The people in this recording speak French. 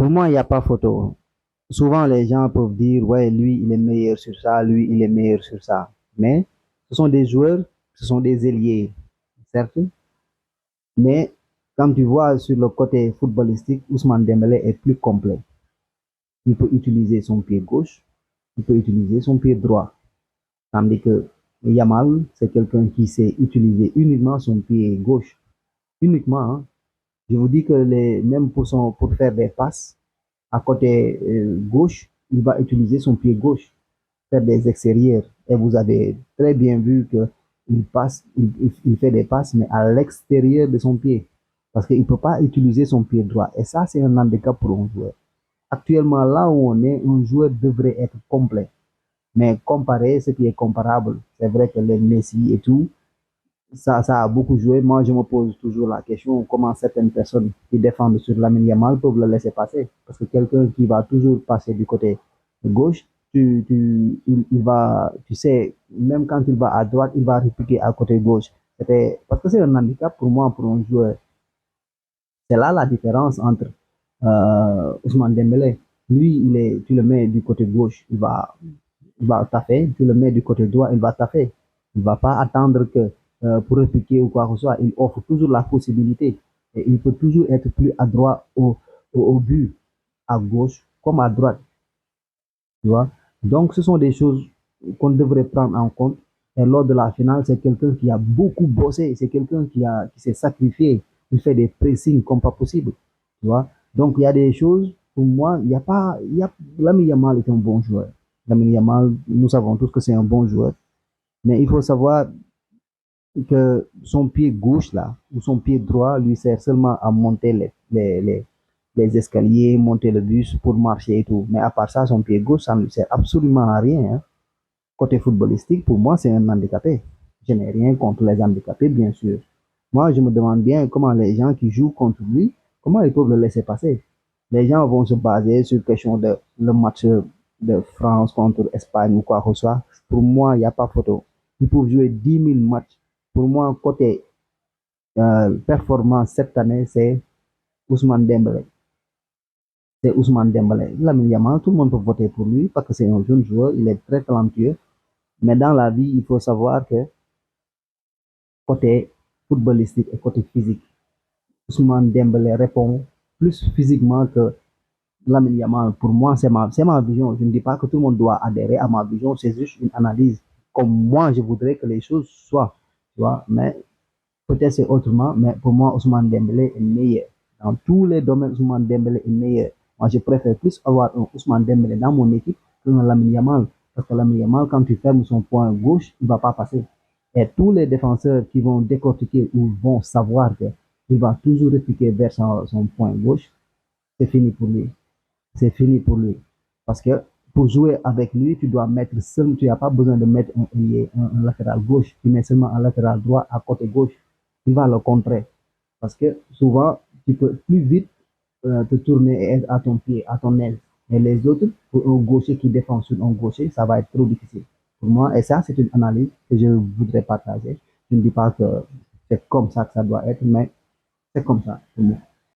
Pour moi, il n'y a pas photo. Souvent, les gens peuvent dire, ouais, lui, il est meilleur sur ça, lui, il est meilleur sur ça. Mais ce sont des joueurs, ce sont des ailiers, certes. Mais quand tu vois sur le côté footballistique, Ousmane Dembélé est plus complet. Il peut utiliser son pied gauche, il peut utiliser son pied droit. Tandis que Yamal, c'est quelqu'un qui sait utiliser uniquement son pied gauche. Uniquement, hein. Je vous dis que même pour faire des passes à côté gauche, il va utiliser son pied gauche, faire des extérieurs. Et vous avez très bien vu que il fait des passes, mais à l'extérieur de son pied. Parce qu'il ne peut pas utiliser son pied droit. Et ça, c'est un handicap pour un joueur. Actuellement, là où on est, un joueur devrait être complet. Mais comparer ce qui est comparable, c'est vrai que les Messi et tout, ça a beaucoup joué. Moi, je me pose toujours la question comment certaines personnes qui défendent sur Lamine Yamal peuvent le laisser passer. Parce que quelqu'un qui va toujours passer du côté gauche, il va, tu sais, même quand il va à droite, il va répliquer à côté gauche. Parce que c'est un handicap pour moi, pour un joueur. C'est là la différence entre Ousmane Dembélé. Lui, tu le mets du côté gauche, il va taffer. Tu le mets du côté droit, il va taffer. Il ne va pas attendre que pour répliquer ou quoi que ce soit. Il offre toujours la possibilité. Et il peut toujours être plus adroit au but, à gauche comme à droite. Tu vois? Donc, ce sont des choses qu'on devrait prendre en compte. Et lors de la finale, c'est quelqu'un qui a beaucoup bossé. C'est quelqu'un qui s'est sacrifié. Il fait des pressings comme pas possible. Tu vois? Donc, il y a des choses, pour moi, il n'y a pas, Lamine Yamal est un bon joueur. Lamine Yamal, nous savons tous que c'est un bon joueur. Mais il faut savoir que son pied gauche, là, ou son pied droit, lui sert seulement à monter les escaliers, monter le bus pour marcher et tout. Mais à part ça, son pied gauche, ça ne lui sert absolument à rien, hein. Côté footballistique, pour moi, c'est un handicapé. Je n'ai rien contre les handicapés, bien sûr. Moi, je me demande bien comment les gens qui jouent contre lui, comment ils peuvent le laisser passer. Les gens vont se baser sur question de le match de France contre Espagne ou quoi que ce soit. Pour moi, il n'y a pas photo. Ils peuvent jouer 10 000 matchs. Pour moi, côté performance cette année, c'est Ousmane Dembélé. C'est Ousmane Dembélé. Lamine Yamal, tout le monde peut voter pour lui parce que c'est un jeune joueur, il est très talentueux. Mais dans la vie, il faut savoir que côté footballistique et côté physique, Ousmane Dembélé répond plus physiquement que Lamine Yamal. Pour moi, c'est ma vision. Je ne dis pas que tout le monde doit adhérer à ma vision, c'est juste une analyse. Comme moi, je voudrais que les choses soient. Tu vois, mais peut-être c'est autrement, mais pour moi, Ousmane Dembélé est meilleur. Dans tous les domaines, Ousmane Dembélé est meilleur. Moi, je préfère plus avoir un Ousmane Dembélé dans mon équipe qu'un Lamine Yamal. Parce que Lamine Yamal, quand tu fermes son point gauche, il ne va pas passer. Et tous les défenseurs qui vont décortiquer ou vont savoir qu'il va toujours répliquer vers son point gauche, c'est fini pour lui. C'est fini pour lui. Parce que pour jouer avec lui, tu dois mettre seul, tu n'as pas besoin de mettre un latéral gauche, tu mets seulement un latéral droit à côté gauche. Il va le contrer. Parce que souvent, tu peux plus vite te tourner et être à ton pied, à ton aile. Et les autres, pour un gaucher qui défend sur un gaucher, ça va être trop difficile. Pour moi, et ça, c'est une analyse que je voudrais partager. Je ne dis pas que c'est comme ça que ça doit être, mais c'est comme ça pour moi.